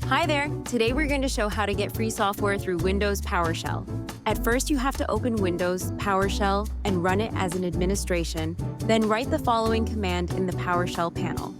Hi there! Today we're going to show how to get free software through Windows Powershell. At first, you have to open Windows Powershell and run it as an administration, then write the following command in the PowerShell panel.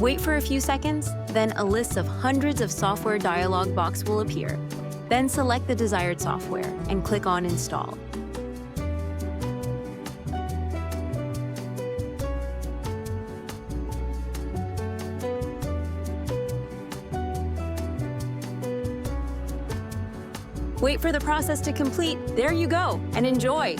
Wait for a few seconds, then a list of hundreds of software dialog box will appear. Then select the desired software and click on Install. Wait for the process to complete. There you go, and enjoy!